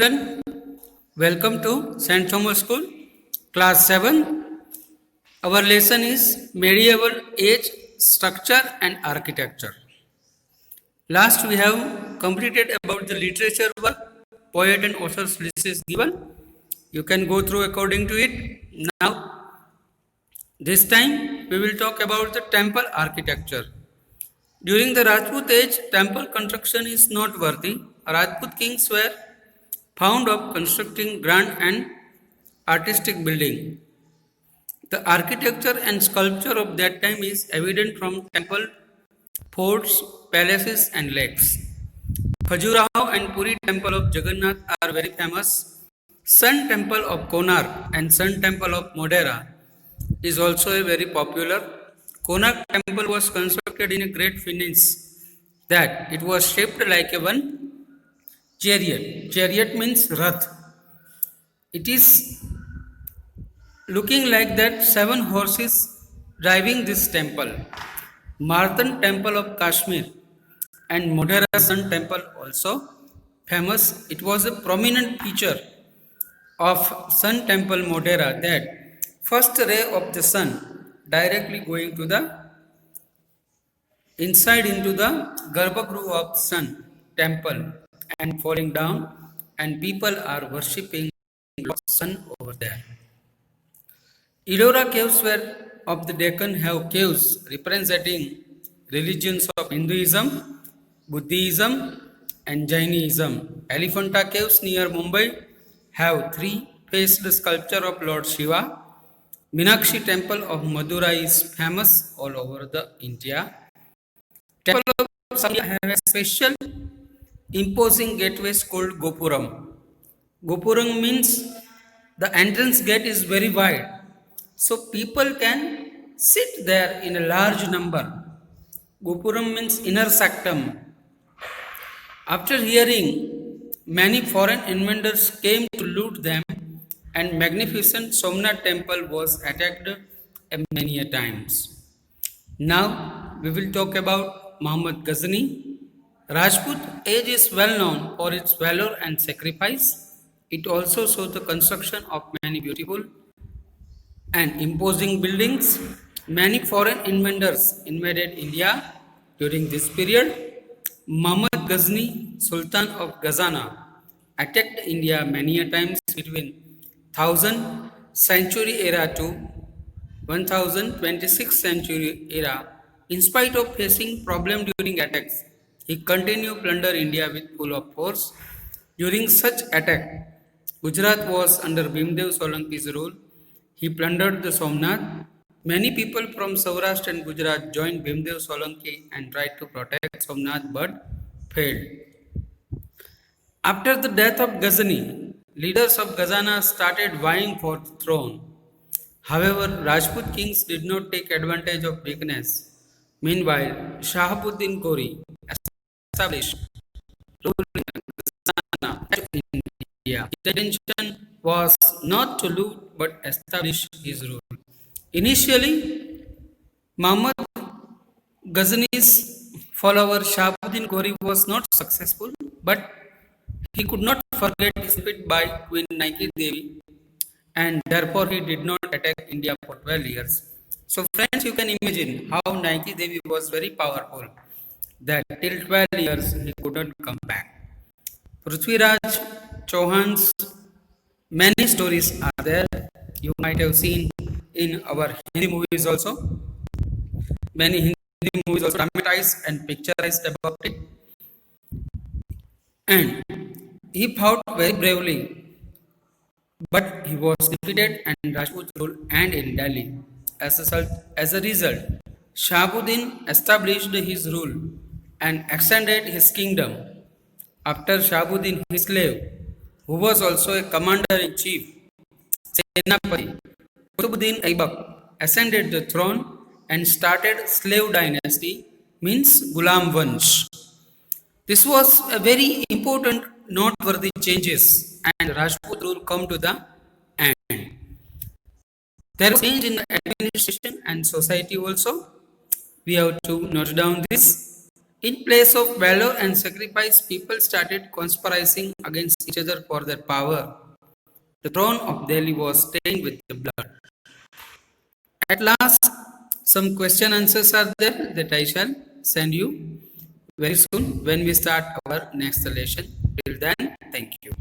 Children, welcome to St. Thomas School, Class 7. Our lesson is Medieval Age Structure and Architecture. Last we have completed about the literature work, poet and author's list is given. You can go through according to it. Now, this time we will talk about the temple architecture. During the Rajput age, temple construction is noteworthy. Rajput kings were fond of constructing grand and artistic building. The architecture and sculpture of that time is evident from temple, forts, palaces and lakes. Khajuraho and Puri temple of Jagannath are very famous. Sun temple of Konark and Sun temple of Modhera is also a very popular. Konark temple was constructed in a great finesse that it was shaped like a one chariot. Chariot means rath. It is looking like that seven horses driving this temple. Marthan temple of Kashmir and Modhera Sun temple also famous. It was a prominent feature of Sun temple Modhera that first ray of the sun directly going to the inside into the Garbhagruh of Sun temple and falling down, and people are worshipping sun over there. Ellora caves were of the Deccan have caves representing religions of Hinduism, Buddhism, and Jainism. Elephanta caves near Mumbai have three-faced sculpture of Lord Shiva. Meenakshi temple of Madurai is famous all over the India. Temple of Samya have a special imposing gateways called Gopuram. Gopuram means the entrance gate is very wide, so people can sit there in a large number. Gopuram means inner sanctum. After hearing, many foreign invaders came to loot them, and magnificent Somnath temple was attacked many a times. Now we will talk about Muhammad Ghazni. Rajput age is well known for its valor and sacrifice. It also saw the construction of many beautiful and imposing buildings. Many foreign invaders invaded India during this period. Muhammad Ghazni, Sultan of Ghazana, attacked India many a times between 1000th century era to 1026th century era. In spite of facing problem during attacks, he continued plunder India with full of force. During such attack, Gujarat was under Bhimdev Solanki's rule. He plundered the Somnath. Many people from Saurashtra and Gujarat joined Bhimdev Solanki and tried to protect Somnath but failed. After the death of Ghazni, leaders of Ghazana started vying for the throne. However, Rajput kings did not take advantage of weakness. Meanwhile, Shahabuddin Ghori established rule in Ghazana and India. His intention was not to loot but establish his rule. Initially, Muhammad Ghazni's follower Shahabuddin Ghori was not successful, but he could not forget his defeat by Queen Naiki Devi, and therefore he did not attack India for 12 years. So friends, you can imagine how Naiki Devi was very powerful, that till 12 years he could not come back. Prithviraj Chauhan's many stories are there. You might have seen in our Hindi movies also. Many Hindi movies also dramatized and picturized about it. And he fought very bravely, but he was defeated and Rajput ruled and in Delhi. As a result, Shahabuddin established his rule and extended his kingdom. After Shahabuddin, his slave, who was also a commander-in-chief, Senapati, Qutbuddin Aibak, ascended the throne and started slave dynasty, means Gulam Vansh. This was a very important noteworthy changes and Rajput rule come to the end. There was change in the administration and society also. We have to note down this. In place of valor and sacrifice, people started conspiring against each other for their power. The throne of Delhi was stained with the blood. At last, some question answers are there that I shall send you very soon when we start our next lesson. Till then, thank you.